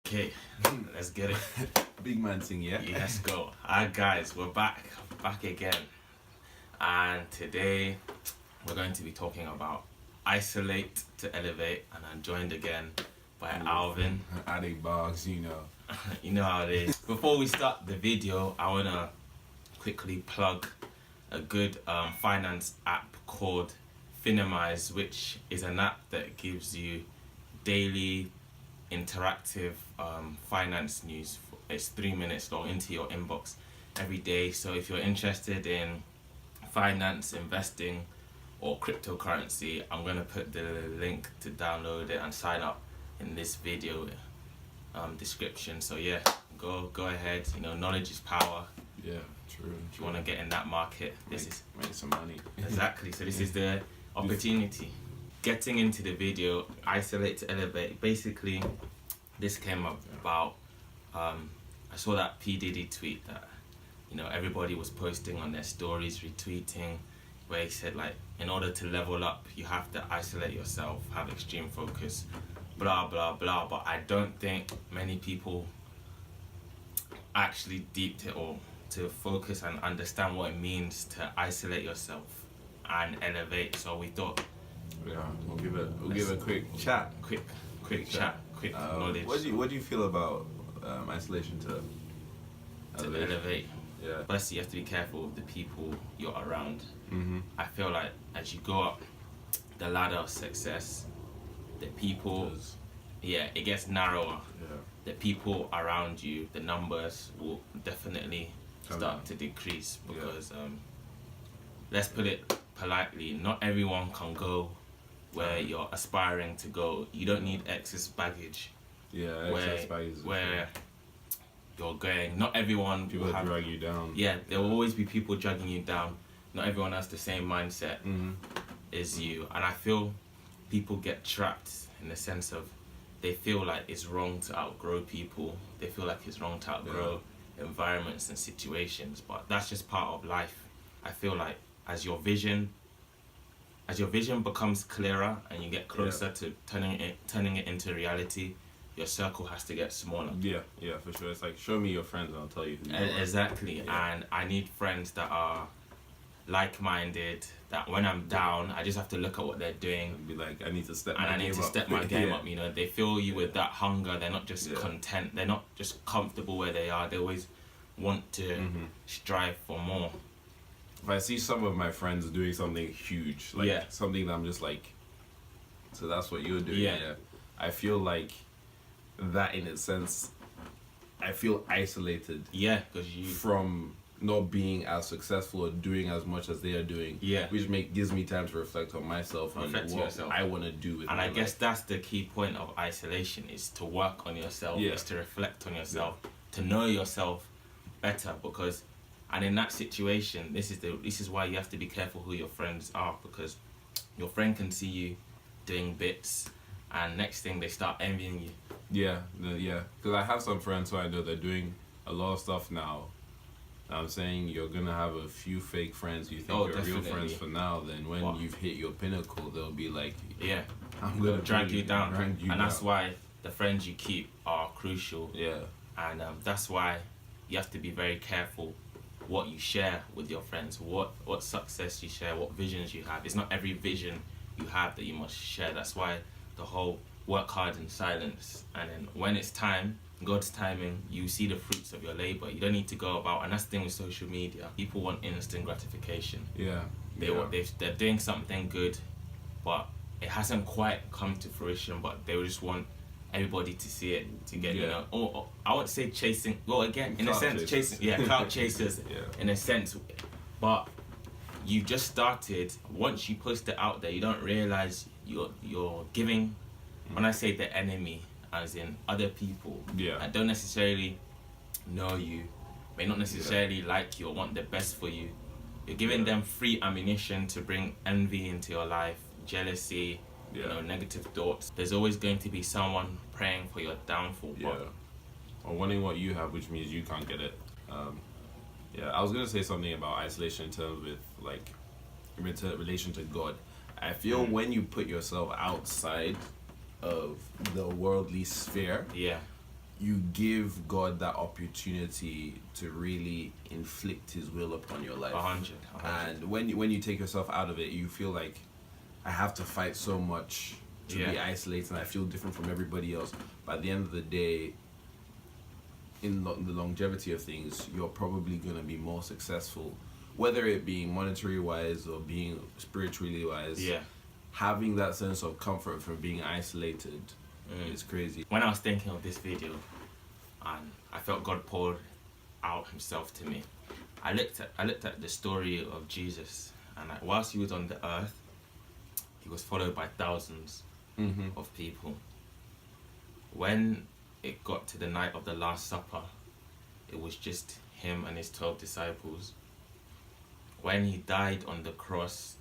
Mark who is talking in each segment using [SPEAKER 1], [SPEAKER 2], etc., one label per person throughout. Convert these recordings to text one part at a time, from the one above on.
[SPEAKER 1] Okay, let's get it.
[SPEAKER 2] Big man thing, yeah?
[SPEAKER 1] Yeah, let's go. Alright guys, we're back again. And today we're going to be talking about isolate to elevate, and I'm joined again by Alvin.
[SPEAKER 2] Addy Boggs, you know.
[SPEAKER 1] You know how it is. Before we start the video, I wanna quickly plug a good finance app called Finimize, which is an app that gives you daily interactive finance news. It's 3 minutes long into your inbox every day. So if you're interested in finance, investing, or cryptocurrency, I'm gonna put the link to download it and sign up in this video description. So yeah, go ahead. You know, knowledge is power.
[SPEAKER 2] Yeah, true.
[SPEAKER 1] If you want to get in that market, this is
[SPEAKER 2] make some money.
[SPEAKER 1] exactly. So this is the opportunity. Getting into the video, isolate to elevate. Basically, this came up about. I saw that P Diddy tweet that, you know, everybody was posting on their stories, retweeting, where he said like, in order to level up, you have to isolate yourself, have extreme focus, blah blah blah. But I don't think many people actually deeped it all to focus and understand what it means to isolate yourself and elevate. So we thought,
[SPEAKER 2] Yeah, we'll give a quick chat.
[SPEAKER 1] quick chat, quick knowledge
[SPEAKER 2] What do you feel about isolation to
[SPEAKER 1] elevate.
[SPEAKER 2] Yeah.
[SPEAKER 1] First, you have to be careful of the people you're around.
[SPEAKER 2] Mm-hmm.
[SPEAKER 1] I feel like as you go up the ladder of success, the people, it gets narrower.
[SPEAKER 2] Yeah.
[SPEAKER 1] The people around you, the numbers will definitely
[SPEAKER 2] Come
[SPEAKER 1] start
[SPEAKER 2] down.
[SPEAKER 1] to decrease because, let's put it politely, not everyone can go where you're aspiring to go. You don't need excess baggage
[SPEAKER 2] Yeah, excess baggage is
[SPEAKER 1] where you're going. Not everyone
[SPEAKER 2] people
[SPEAKER 1] will have,
[SPEAKER 2] drag you down.
[SPEAKER 1] yeah, there will always be people dragging you down. Not everyone has the same mindset
[SPEAKER 2] Mm-hmm.
[SPEAKER 1] as you, and I feel people get trapped in the sense of they feel like it's wrong to outgrow people. They feel like it's wrong to outgrow environments and situations, but that's just part of life. I feel like as your vision becomes clearer and you get closer to turning it into reality, your circle has to get smaller.
[SPEAKER 2] Yeah, for sure. It's like, show me your friends and I'll tell you who you are.
[SPEAKER 1] Exactly.
[SPEAKER 2] Yeah.
[SPEAKER 1] And I need friends that are like-minded, that when I'm down, I just have to look at what they're doing
[SPEAKER 2] And be like, I need to step
[SPEAKER 1] and
[SPEAKER 2] my
[SPEAKER 1] I need
[SPEAKER 2] game
[SPEAKER 1] to
[SPEAKER 2] up.
[SPEAKER 1] step my game
[SPEAKER 2] Yeah.
[SPEAKER 1] up. You know, they fill you with that hunger. They're not just
[SPEAKER 2] Yeah.
[SPEAKER 1] content. They're not just comfortable where they are. They always want to strive for more.
[SPEAKER 2] If I see some of my friends doing something huge, like something that I'm just like, so that's what you're doing.
[SPEAKER 1] Yeah.
[SPEAKER 2] I feel like that in a sense, I feel isolated
[SPEAKER 1] Yeah, because you.
[SPEAKER 2] from not being as successful or doing as much as they are doing.
[SPEAKER 1] Yeah.
[SPEAKER 2] Which gives me time to reflect on myself and
[SPEAKER 1] Reflect on
[SPEAKER 2] what
[SPEAKER 1] yourself.
[SPEAKER 2] I want to do with
[SPEAKER 1] And
[SPEAKER 2] my
[SPEAKER 1] I guess
[SPEAKER 2] life.
[SPEAKER 1] that's the key point of isolation, is to work on yourself,
[SPEAKER 2] Yeah.
[SPEAKER 1] is to reflect on yourself, to know yourself better. Because, and in that situation, this is why you have to be careful who your friends are, because your friend can see you doing bits, and next thing they start envying you.
[SPEAKER 2] Yeah. Because I have some friends who I know they're doing a lot of stuff now. I'm saying you're gonna have a few fake friends you think you're real
[SPEAKER 1] definitely.
[SPEAKER 2] friends for now. Then when
[SPEAKER 1] What?
[SPEAKER 2] you've hit your pinnacle, they'll be like,
[SPEAKER 1] Yeah,
[SPEAKER 2] I'm gonna
[SPEAKER 1] drag you down, and that's
[SPEAKER 2] down.
[SPEAKER 1] why the friends you keep are crucial.
[SPEAKER 2] Yeah.
[SPEAKER 1] And that's why you have to be very careful what you share with your friends, what success you share, what visions you have. It's not every vision you have that you must share. That's why the whole work hard in silence, and then when it's time, God's timing, you see the fruits of your labor. You don't need to go about, and that's the thing with social media. People want instant gratification.
[SPEAKER 2] Yeah.
[SPEAKER 1] They're doing something good, but it hasn't quite come to fruition, but they just want everybody to see it, to get, you know, or I would say chasing, well, again, in a
[SPEAKER 2] Clout
[SPEAKER 1] sense,
[SPEAKER 2] chasers.
[SPEAKER 1] chasing, clout chasers,
[SPEAKER 2] Yeah.
[SPEAKER 1] in a sense, but you just started. Once you post it out there, you don't realize you're giving, when I say the enemy, as in other people that don't necessarily know you, may not necessarily like you or want the best for you, you're giving them free ammunition to bring envy into your life, jealousy, you know, negative thoughts. There's always going to be someone praying for your downfall.
[SPEAKER 2] Or wanting what you have, which means you can't get it. I was gonna say something about isolation in terms with like relation to God. I feel when you put yourself outside of the worldly sphere, you give God that opportunity to really inflict His will upon your life.
[SPEAKER 1] 100.
[SPEAKER 2] And when you take yourself out of it, you feel like I have to fight so much to be isolated, and I feel different from everybody else. By the end of the day, in the longevity of things, you're probably going to be more successful, whether it be monetary wise or being spiritually wise.
[SPEAKER 1] Yeah.
[SPEAKER 2] Having that sense of comfort from being isolated is crazy.
[SPEAKER 1] When I was thinking of this video, and I felt God poured out Himself to me, I looked at the story of Jesus, and whilst He was on the earth, He was followed by thousands of people. When it got to the night of the Last Supper, it was just Him and His 12 disciples. When He died on the cross,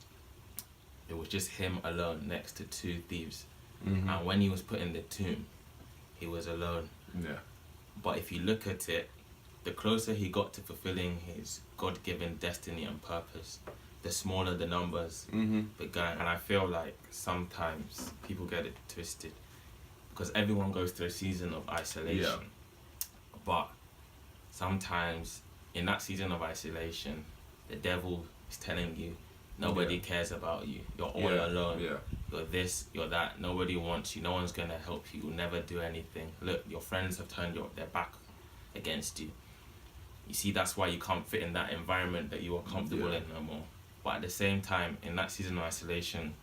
[SPEAKER 1] it was just Him alone next to 2 thieves. And when He was put in the tomb, He was alone.
[SPEAKER 2] Yeah.
[SPEAKER 1] But if you look at it, the closer He got to fulfilling His God-given destiny and purpose, the smaller the numbers began. And I feel like sometimes people get it twisted, because everyone goes through a season of isolation.
[SPEAKER 2] Yeah.
[SPEAKER 1] But sometimes in that season of isolation, the devil is telling you nobody cares about you. You're all alone.
[SPEAKER 2] Yeah.
[SPEAKER 1] You're this, you're that. Nobody wants you. No one's going to help you. You'll never do anything. Look, your friends have turned their back against you. You see, that's why you can't fit in that environment that you are comfortable in no more. But at the same time, in that season of isolation,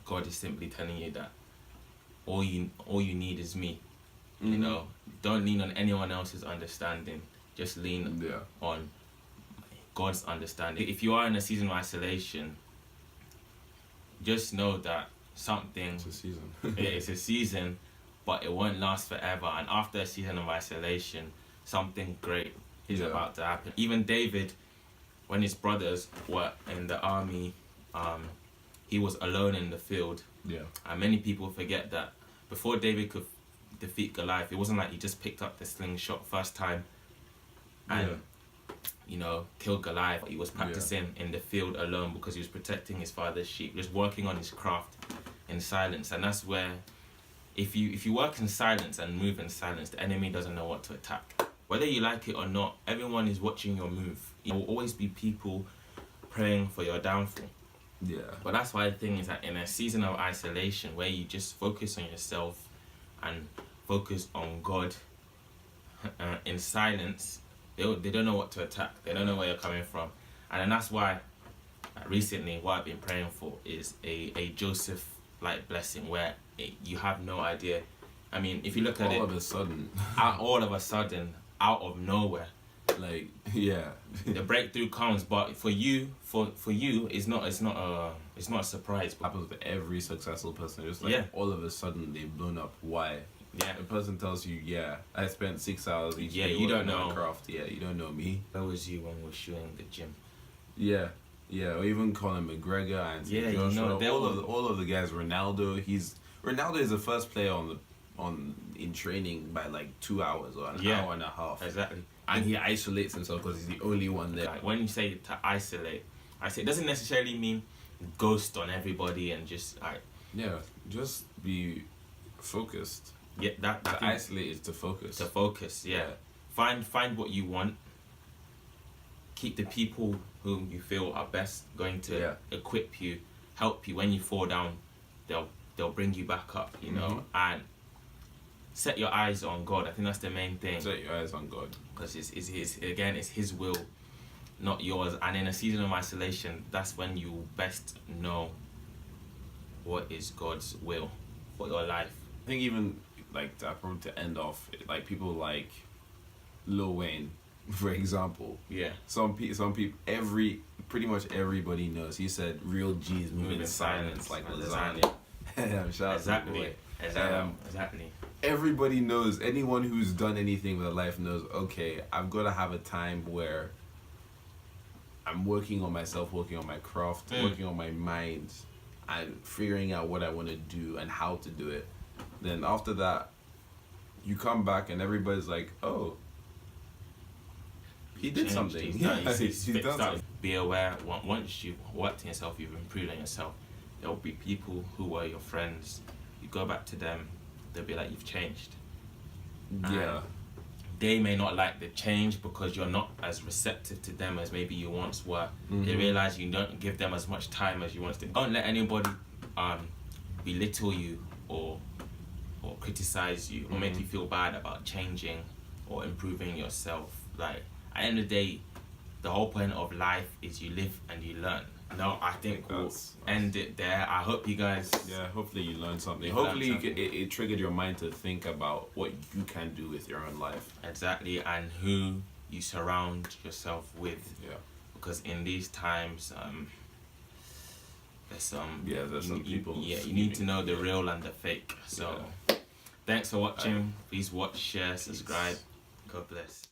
[SPEAKER 1] God is simply telling you that all you need is me. You know, don't lean on anyone else's understanding. Just lean on God's understanding. If you are in a season of isolation, just know that
[SPEAKER 2] It's a season.
[SPEAKER 1] it's a season, but it won't last forever. And after a season of isolation, something great is about to happen. Even David, when his brothers were in the army, he was alone in the field.
[SPEAKER 2] Yeah.
[SPEAKER 1] And many people forget that before David could defeat Goliath, it wasn't like he just picked up the slingshot first time and killed Goliath. He was practicing in the field alone because he was protecting his father's sheep, just working on his craft in silence. And that's where, if you work in silence and move in silence, the enemy doesn't know what to attack. Whether you like it or not, everyone is watching your move. There will always be people praying for your downfall.
[SPEAKER 2] Yeah.
[SPEAKER 1] But that's why the thing is that in a season of isolation where you just focus on yourself and focus on God in silence, they don't know what to attack. They don't know where you're coming from. And then that's why recently what I've been praying for is a Joseph-like blessing where you have no idea. I mean, if you look at
[SPEAKER 2] all of a sudden,
[SPEAKER 1] out of nowhere,
[SPEAKER 2] like
[SPEAKER 1] the breakthrough comes. But for you, it's not a surprise.
[SPEAKER 2] happens to every successful person. Just like all of a sudden they've blown up. Why?
[SPEAKER 1] Yeah.
[SPEAKER 2] The person tells you, I spent 6 hours each day
[SPEAKER 1] you don't
[SPEAKER 2] working on
[SPEAKER 1] know.
[SPEAKER 2] craft. Yeah, you don't know me.
[SPEAKER 1] That was you when we were shooting the gym.
[SPEAKER 2] Yeah. Or even Conor McGregor and Joshua, all of the guys. Ronaldo is the first player in training by like 2 hours or an hour and a half.
[SPEAKER 1] Exactly.
[SPEAKER 2] And he isolates himself because he's the only one there.
[SPEAKER 1] Like when you say to isolate, it doesn't necessarily mean ghost on everybody and just
[SPEAKER 2] just be focused.
[SPEAKER 1] Yeah, that
[SPEAKER 2] to isolate is to focus.
[SPEAKER 1] To focus, Find what you want. Keep the people whom you feel are best going to equip you, help you when you fall down. They'll bring you back up, you know, and set your eyes on God. I think that's the main thing.
[SPEAKER 2] Set your eyes on God,
[SPEAKER 1] because it's His will, not yours. And in a season of isolation, that's when you best know what is God's will for your life.
[SPEAKER 2] I think even like to end off, like people like Lil Wayne, for example.
[SPEAKER 1] Yeah.
[SPEAKER 2] Some people, pretty much everybody knows. He said, "Real G's move in silence like lasagna."
[SPEAKER 1] Exactly. Exactly.
[SPEAKER 2] Everybody knows. Anyone who's done anything with their life knows. Okay, I've got to have a time where I'm working on myself, working on my craft, working on my mind, and figuring out what I want to do and how to do it. Then after that, you come back and everybody's like, "Oh, he did something." He's done something.
[SPEAKER 1] Be aware. Once you've worked on yourself, you've improved on yourself. There will be people who were your friends. You go back to them, they'll be like, "You've changed."
[SPEAKER 2] Yeah.
[SPEAKER 1] They may not like the change because you're not as receptive to them as maybe you once were.
[SPEAKER 2] Mm-hmm.
[SPEAKER 1] They realize you don't give them as much time as you once did. Don't let anybody belittle you or criticize you or make you feel bad about changing or improving yourself. Like, at the end of the day, the whole point of life is you live and you learn. No, I think we'll end it there. I hope you guys...
[SPEAKER 2] Yeah, hopefully you learned something. Hopefully it triggered your mind to think about what you can do with your own life.
[SPEAKER 1] Exactly, and who you surround yourself with.
[SPEAKER 2] Yeah.
[SPEAKER 1] Because in these times, there's some...
[SPEAKER 2] Yeah, there's some people...
[SPEAKER 1] Yeah, you need to know the real and the fake. So, thanks for watching. Please watch, share, subscribe. God bless.